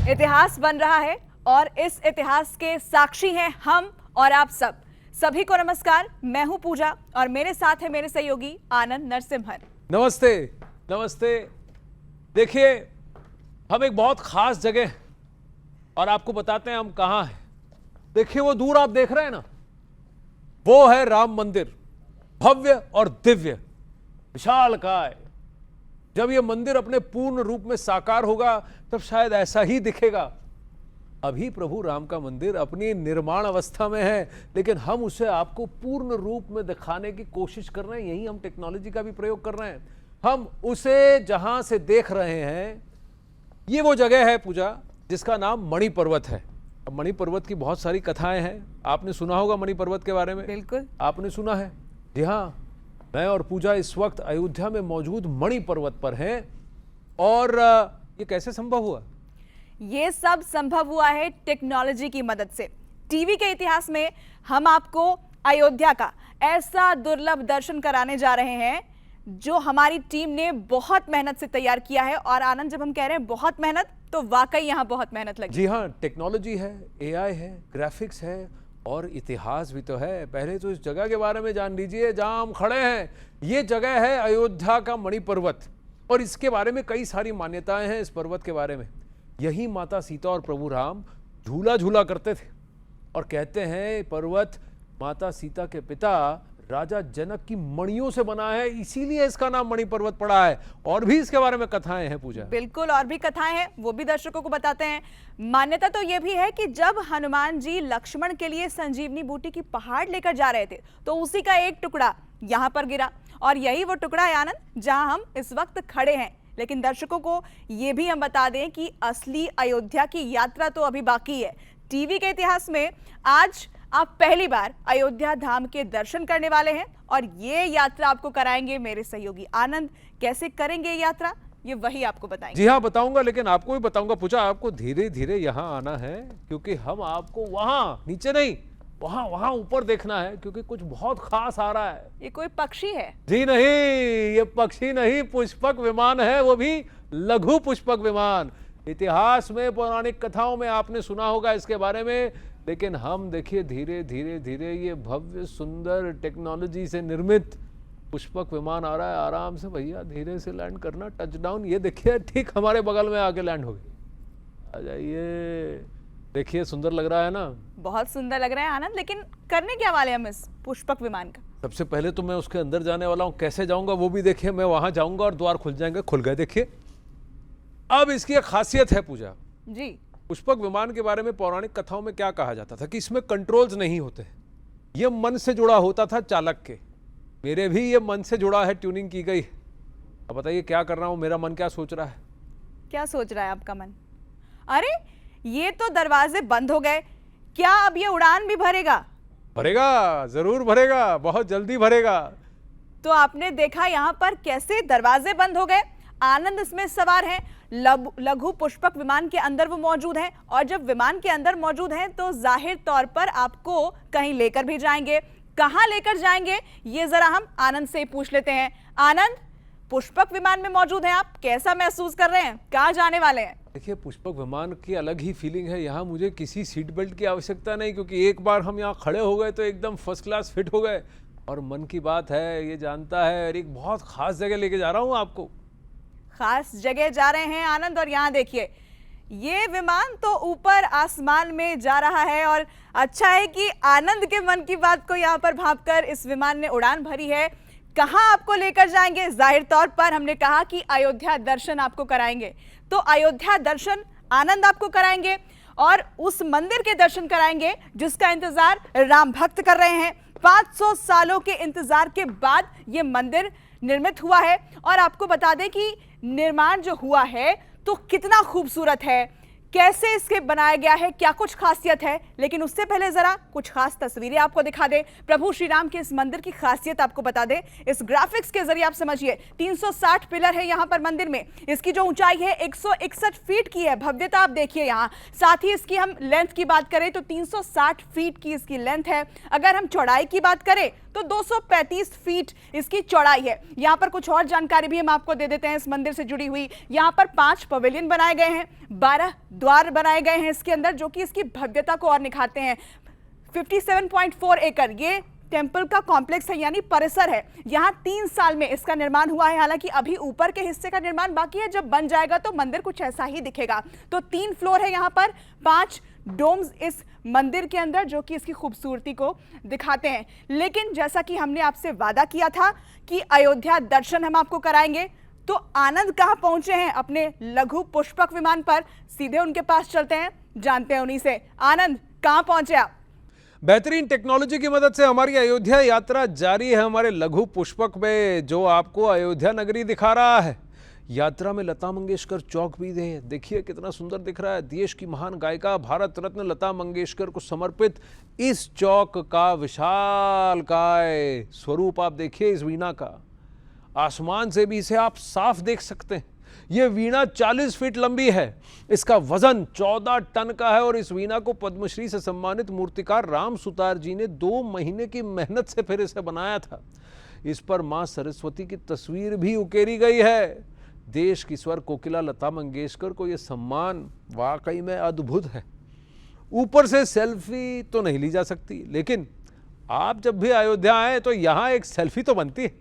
इतिहास बन रहा है और इस इतिहास के साक्षी हैं हम और आप सब। सभी को नमस्कार, मैं हूं पूजा और मेरे साथ है मेरे सहयोगी आनंद नरसिम्हन। नमस्ते। नमस्ते। देखिए, हम एक बहुत खास जगह और आपको बताते हैं हम कहां हैं। देखिए, वो दूर आप देख रहे हैं ना, वो है राम मंदिर, भव्य और दिव्य, विशालकाय। जब ये मंदिर अपने पूर्ण रूप में साकार होगा तब शायद ऐसा ही दिखेगा। अभी प्रभु राम का मंदिर अपनी निर्माण अवस्था में है, लेकिन हम उसे आपको पूर्ण रूप में दिखाने की कोशिश कर रहे हैं। यही हम टेक्नोलॉजी का भी प्रयोग कर रहे हैं। हम उसे जहां से देख रहे हैं, ये वो जगह है पूजा जिसका नाम मणि पर्वत है। अब मणि पर्वत की बहुत सारी कथाएं हैं, आपने सुना होगा मणि पर्वत के बारे में। बिल्कुल, आपने सुना है। जी हाँ, मैं और पूजा इस वक्त अयोध्या में मौजूद मणि पर्वत पर हैं। और ये कैसे संभव हुआ? ये सब संभव हुआ है टेक्नोलॉजी की मदद से। टीवी के इतिहास में हम आपको अयोध्या का ऐसा दुर्लभ दर्शन कराने जा रहे हैं जो हमारी टीम ने बहुत मेहनत से तैयार किया है। और आनंद, जब हम कह रहे हैं बहुत मेहनत, तो वाकई यहाँ बहुत मेहनत लगी। जी हाँ, टेक्नोलॉजी है, एआई है, ग्राफिक्स है और इतिहास भी तो है। पहले तो इस जगह के बारे में जान लीजिए जहां हम खड़े हैं। ये जगह है अयोध्या का मणि पर्वत और इसके बारे में कई सारी मान्यताएं हैं। इस पर्वत के बारे में यही माता सीता और प्रभु राम झूला झूला करते थे और कहते हैं पर्वत माता सीता के पिता राजा जनक की मणियों से बना है, इसीलिए इसका नाम मणि पर्वत पड़ा है। और भी इसके बारे में कथाएं हैं पूजा। बिल्कुल, और भी कथाएं हैं, वो भी दर्शकों को बताते हैं। मान्यता तो ये भी है कि जब हनुमान जी लक्ष्मण के लिए संजीवनी बूटी की पहाड़ लेकर जा रहे थे तो उसी का एक टुकड़ा यहाँ पर गिरा और यही वो टुकड़ा है आनंद जहां हम इस वक्त खड़े हैं। लेकिन दर्शकों को ये भी हम बता दें कि असली अयोध्या की यात्रा तो अभी बाकी है। टीवी के इतिहास में आज आप पहली बार अयोध्या धाम के दर्शन करने वाले हैं और ये यात्रा आपको कराएंगे मेरे सहयोगी आनंद। कैसे करेंगे ये यात्रा, ये वही आपको बताएंगे। जी हाँ, बताऊंगा, लेकिन आपको भी बताऊंगा पूजा, आपको धीरे धीरे यहाँ आना है क्योंकि हम आपको वहां नीचे नहीं, वहां ऊपर देखना है क्योंकि कुछ बहुत खास आ रहा है। ये कोई पक्षी है? जी नहीं, ये पक्षी नहीं, पुष्पक विमान है, वो भी लघु पुष्पक विमान। इतिहास में, पौराणिक कथाओं में आपने सुना होगा इसके बारे में, लेकिन हम देखिए धीरे धीरे धीरे ये भव्य सुंदर टेक्नोलॉजी से निर्मित पुष्पक विमान आ रहा है। आराम से भैया, धीरे से लैंड करना, टच डाउन। ये देखिए ठीक हमारे बगल में आके लैंड हो गई। आ जाइए, देखिए सुंदर लग रहा है ना? बहुत सुंदर लग रहा है आनंद, लेकिन करने क्या वाले हम इस पुष्पक विमान का? सबसे पहले तो मैं उसके अंदर जाने वाला हूँ। कैसे जाऊंगा वो भी देखिए। मैं वहां जाऊंगा और द्वार खुल जाएंगे। खुल गए, देखिए। अब इसकी एक खासियत है पूजा जी। पुष्पक विमान के बारे में पौराणिक कथाओं में क्या कहा जाता था कि इसमें कंट्रोल्स नहीं होते, ये मन से जुड़ा होता था चालक के। मेरे भी ये मन से जुड़ा है, ट्यूनिंग की गई। अब बताइए क्या कर रहा हूं, मेरा मन क्या सोच रहा है? क्या सोच रहा है आपका मन? अरे, ये तो दरवाजे बंद हो गए, क्या अब ये उड़ान भी भरेगा? भरेगा, जरूर भरेगा, बहुत जल्दी भरेगा। तो आपने देखा यहाँ पर कैसे दरवाजे बंद हो गए। आनंद इसमें सवार है, लघु पुष्पक विमान के अंदर वो मौजूद हैं और जब विमान के अंदर मौजूद हैं तो जाहिर तौर पर आपको कहीं लेकर भी जाएंगे। कहां लेकर जाएंगे ये जरा हम आनंद से पूछ लेते हैं। आनंद, पुष्पक विमान में मौजूद हैं आप, कैसा महसूस कर रहे हैं, कहां जाने वाले हैं? देखिए, पुष्पक विमान की अलग ही फीलिंग है। यहाँ मुझे किसी सीट बेल्ट की आवश्यकता नहीं क्योंकि एक बार हम यहाँ खड़े हो गए तो एकदम फर्स्ट क्लास फिट हो गए। और मन की बात है, ये जानता है, और एक बहुत खास जगह लेके जा रहा हूँ आपको। खास जगह जा रहे हैं आनंद, और यहाँ देखिए ये विमान तो ऊपर आसमान में जा रहा है और अच्छा है कि आनंद के मन की बात को यहाँ पर भांपकर इस विमान ने उड़ान भरी है। कहां आपको लेकर जाएंगे? जाहिर तौर पर हमने कहा कि अयोध्या दर्शन आपको कराएंगे, तो अयोध्या दर्शन आनंद आपको कराएंगे और उस मंदिर के दर्शन कराएंगे जिसका इंतजार राम भक्त कर रहे हैं। 500 सालों के इंतजार के बाद ये मंदिर निर्मित हुआ है और आपको बता दें कि निर्माण जो हुआ है तो कितना खूबसूरत है, कैसे इसके बनाया गया है, क्या कुछ खासियत है। लेकिन उससे पहले जरा कुछ खास तस्वीरें आपको दिखा दे। प्रभु श्री राम के इस मंदिर की खासियत आपको बता दे इस ग्राफिक्स के जरिए। आप समझिए 360 पिलर है यहाँ पर मंदिर में। इसकी जो ऊंचाई है 161 फीट की है। भव्यता आप देखिए यहाँ। साथ ही इसकी हम लेंथ की बात करें तो 360 फीट की इसकी लेंथ है। अगर हम चौड़ाई की बात करें तो 235 फीट इसकी चौड़ाई है। यहाँ पर कुछ और जानकारी भी हम आपको दे देते हैं इस मंदिर से जुड़ी हुई। यहाँ पर 5 पवेलियन बनाए गए हैं, 12 द्वार बनाए गए हैं इसके अंदर, जो कि इसकी भव्यता को और निखारते हैं। 57.4 एकड़ ये टेंपल का कॉम्प्लेक्स है, यानी परिसर है। यहाँ 3 साल में इसका निर्माण हुआ है। हालांकि अभी ऊपर के हिस्से का निर्माण बाकी है, जब बन जाएगा तो मंदिर कुछ ऐसा ही दिखेगा। तो 3 फ्लोर है यहाँ पर, 5 डोम्स इस मंदिर के अंदर, जो कि इसकी खूबसूरती को दिखाते हैं। लेकिन जैसा कि हमने आपसे वादा किया था कि अयोध्या दर्शन हम आपको कराएंगे, तो आनंद कहाँ पहुंचे हैं अपने लघु पुष्पक विमान पर। सीधे उनके पास चलते हैं, जानते हैं उन्हीं से। आनंद, कहाँ पहुंचे आप? बेहतरीन टेक्नोलॉजी की मदद से हमारी अयोध्या यात्रा जारी है हमारे लघु पुष्पक में, जो आपको अयोध्या नगरी दिखा रहा है। यात्रा में लता मंगेशकर चौक भी देखिए कितना सुंदर दिख रहा है। देश की महान गायिका भारत रत्न लता मंगेशकर को समर्पित इस चौक का विशालकाय स्वरूप आप देखिए इस वीणा का। आसमान से भी इसे आप साफ देख सकते हैं। यह वीणा 40 फीट लंबी है, इसका वजन 14 टन का है और इस वीणा को पद्मश्री से सम्मानित मूर्तिकार राम सुतार जी ने 2 महीने की मेहनत से फिर इसे बनाया था। इस पर मां सरस्वती की तस्वीर भी उकेरी गई है। देश की स्वर कोकिला लता मंगेशकर को यह सम्मान वाकई में अद्भुत है। ऊपर से सेल्फी तो नहीं ली जा सकती, लेकिन आप जब भी अयोध्या आए तो यहां एक सेल्फी तो बनती है।